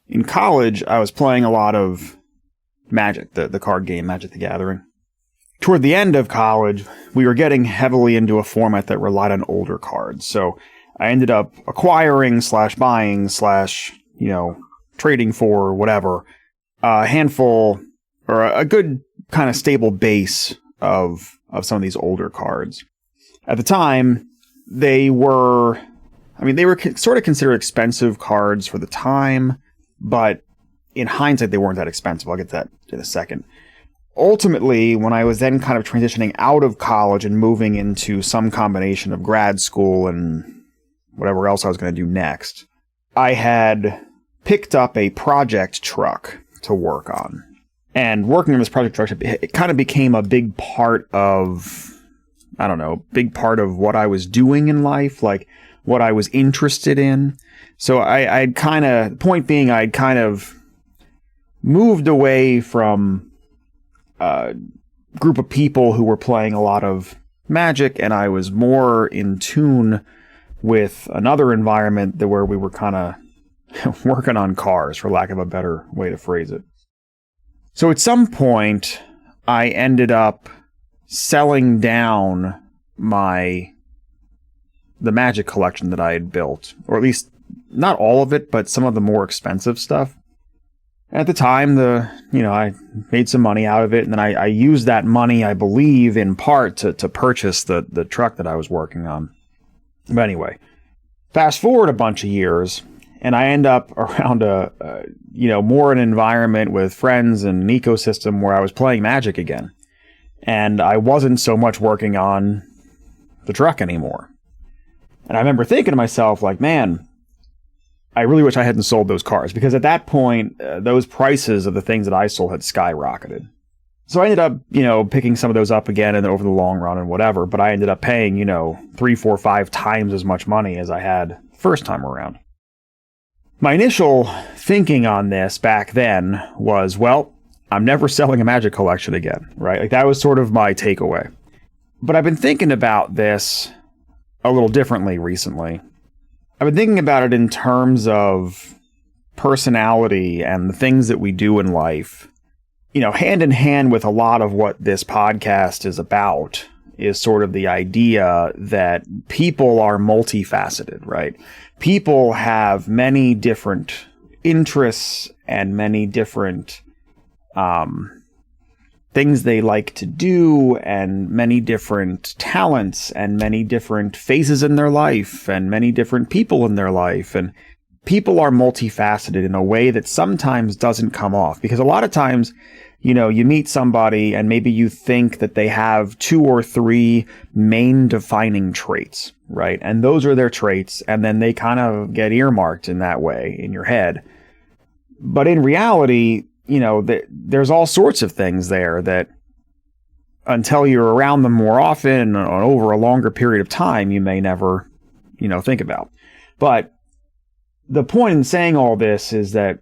in college, I was playing a lot of Magic, the card game, Magic the Gathering. Toward the end of college, we were getting heavily into a format that relied on older cards. So I ended up acquiring / buying / trading for whatever, a handful or a good kind of stable base of some of these older cards. At the time, they were sort of considered expensive cards for the time, but in hindsight, they weren't that expensive. I'll get to that in a second. Ultimately, when I was then kind of transitioning out of college and moving into some combination of grad school and whatever else I was going to do next, I had picked up a project truck to work on. And working on this project truck, it kind of became a big part of, what I was doing in life, like what I was interested in. So I'd kind of moved away from a group of people who were playing a lot of Magic, and I was more in tune with another environment where we were kind of working on cars, for lack of a better way to phrase it. So at some point, I ended up selling down the Magic collection that I had built, or at least not all of it, but some of the more expensive stuff. At the time, I made some money out of it, and then I used that money, I believe, in part to purchase the truck that I was working on. But anyway, fast forward a bunch of years, and I end up around more an environment with friends and an ecosystem where I was playing Magic again. And I wasn't so much working on the truck anymore. And I remember thinking to myself, like, man, I really wish I hadn't sold those cars, because at that point, those prices of the things that I sold had skyrocketed. So I ended up, picking some of those up again and over the long run and whatever, but I ended up paying, 3, 4, 5 times as much money as I had the first time around. My initial thinking on this back then was, well, I'm never selling a Magic collection again, right? Like, that was sort of my takeaway. But I've been thinking about this a little differently recently. I've been thinking about it in terms of personality and the things that we do in life. Hand in hand with a lot of what this podcast is about is sort of the idea that people are multifaceted, right? People have many different interests and many different things they like to do, and many different talents, and many different phases in their life, and many different people in their life. And people are multifaceted in a way that sometimes doesn't come off, because a lot of times, you meet somebody and maybe you think that they have 2 or 3 main defining traits, right? And those are their traits, and then they kind of get earmarked in that way in your head. But in reality, there's all sorts of things there that, until you're around them more often or over a longer period of time, you may never, think about. But the point in saying all this is that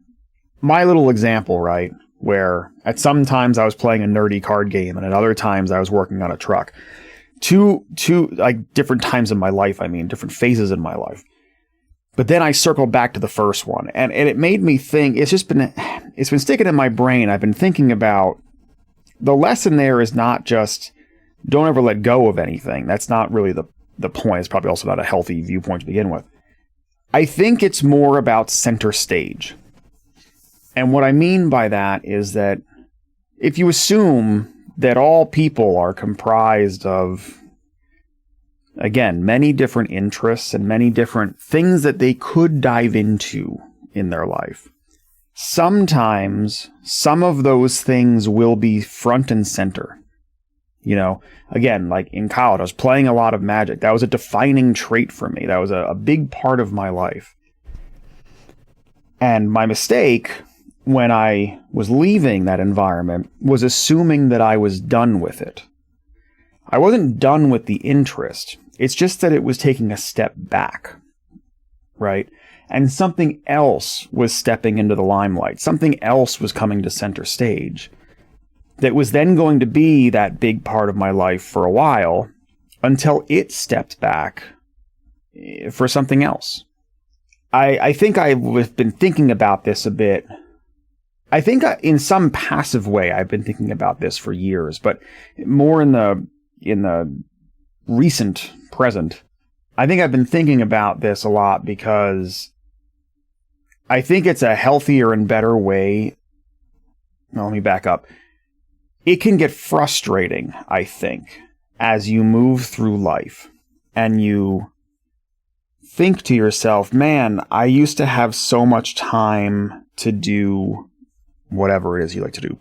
my little example, right, where at some times I was playing a nerdy card game and at other times I was working on a truck, two like different times in my life, different phases in my life. But then I circled back to the first one, and it made me think. It's been sticking in my brain. I've been thinking about the lesson there is not just don't ever let go of anything. That's not really the point. It's probably also not a healthy viewpoint to begin with. I think it's more about center stage. And what I mean by that is that if you assume that all people are comprised of, again, many different interests and many different things that they could dive into in their life, sometimes some of those things will be front and center. Again, like in college, I was playing a lot of Magic. That was a defining trait for me. That was a big part of my life. And my mistake when I was leaving that environment was assuming that I was done with it. I wasn't done with the interest. It's just that it was taking a step back, right? And something else was stepping into the limelight. Something else was coming to center stage that was then going to be that big part of my life for a while until it stepped back for something else. I think I've been thinking about this a bit. I think in some passive way I've been thinking about this for years, but more in the recent present. I think I've been thinking about this a lot because I think it's a healthier and better way. Well, let me back up. It can get frustrating, I think, as you move through life and you think to yourself, man, I used to have so much time to do whatever it is you like to do.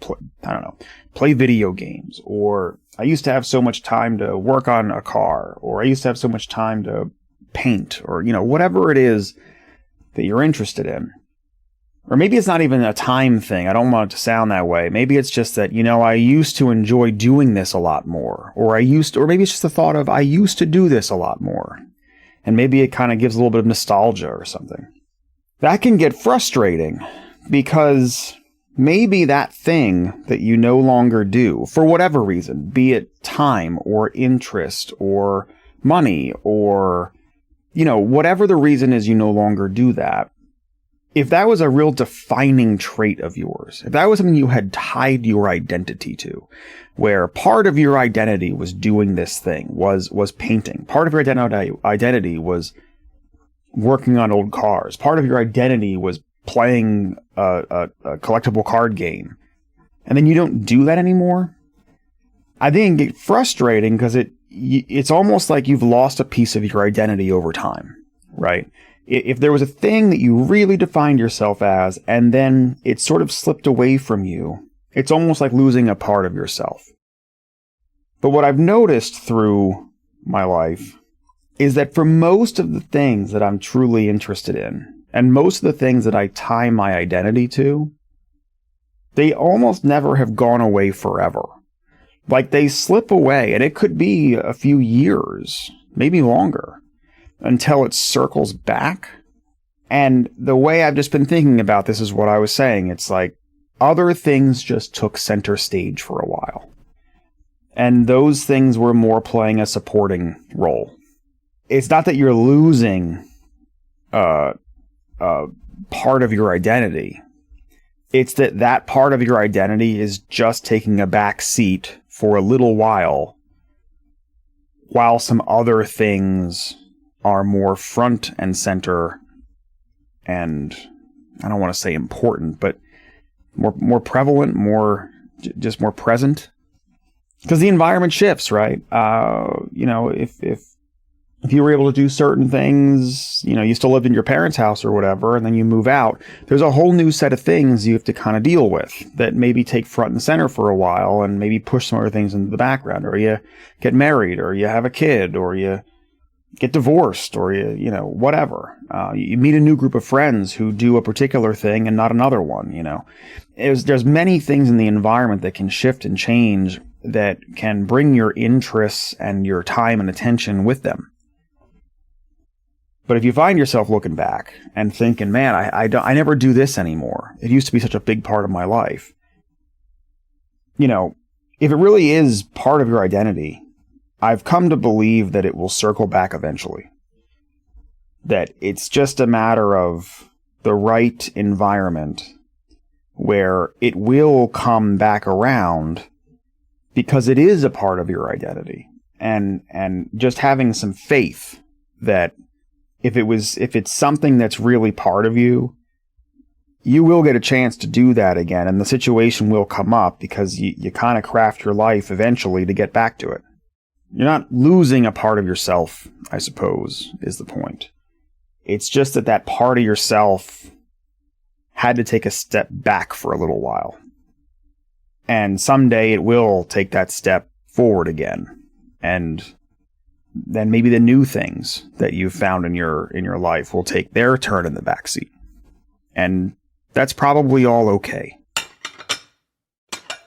Play video games, or I used to have so much time to work on a car, or I used to have so much time to paint, or, whatever it is that you're interested in. Or maybe it's not even a time thing. I don't want it to sound that way. Maybe it's just that, I used to enjoy doing this a lot more, or maybe it's just the thought of I used to do this a lot more. And maybe it kind of gives a little bit of nostalgia or something. That can get frustrating because maybe that thing that you no longer do, for whatever reason, be it time or interest or money or, whatever the reason is you no longer do that, if that was a real defining trait of yours, if that was something you had tied your identity to, where part of your identity was doing this thing, was painting, part of your identity was working on old cars, part of your identity was playing a collectible card game, and then you don't do that anymore, I think it gets frustrating because it's almost like you've lost a piece of your identity over time, right? If there was a thing that you really defined yourself as, and then it sort of slipped away from you, it's almost like losing a part of yourself. But what I've noticed through my life is that for most of the things that I'm truly interested in, and most of the things that I tie my identity to, they almost never have gone away forever. Like, they slip away, and it could be a few years, maybe longer, until it circles back. And the way I've just been thinking about this is what I was saying. It's like other things just took center stage for a while. And those things were more playing a supporting role. It's not that you're losing part of your identity. It's that part of your identity is just taking a back seat for a little while some other things are more front and center, and I don't want to say important, but more prevalent, just more present, because the environment shifts, right? If you were able to do certain things, you still lived in your parents' house or whatever, and then you move out, there's a whole new set of things you have to kind of deal with that maybe take front and center for a while and maybe push some other things into the background, or you get married, or you have a kid, or you get divorced, or whatever. You meet a new group of friends who do a particular thing and not another one, There's many things in the environment that can shift and change that can bring your interests and your time and attention with them. But if you find yourself looking back and thinking, man, I never do this anymore. It used to be such a big part of my life. If it really is part of your identity, I've come to believe that it will circle back eventually. That it's just a matter of the right environment where it will come back around because it is a part of your identity. And just having some faith that if it's something that's really part of you, you will get a chance to do that again, and the situation will come up because you kind of craft your life eventually to get back to it. You're not losing a part of yourself, I suppose, is the point. It's just that part of yourself had to take a step back for a little while. And someday it will take that step forward again. And then maybe the new things that you've found in your life will take their turn in the backseat. And that's probably all okay.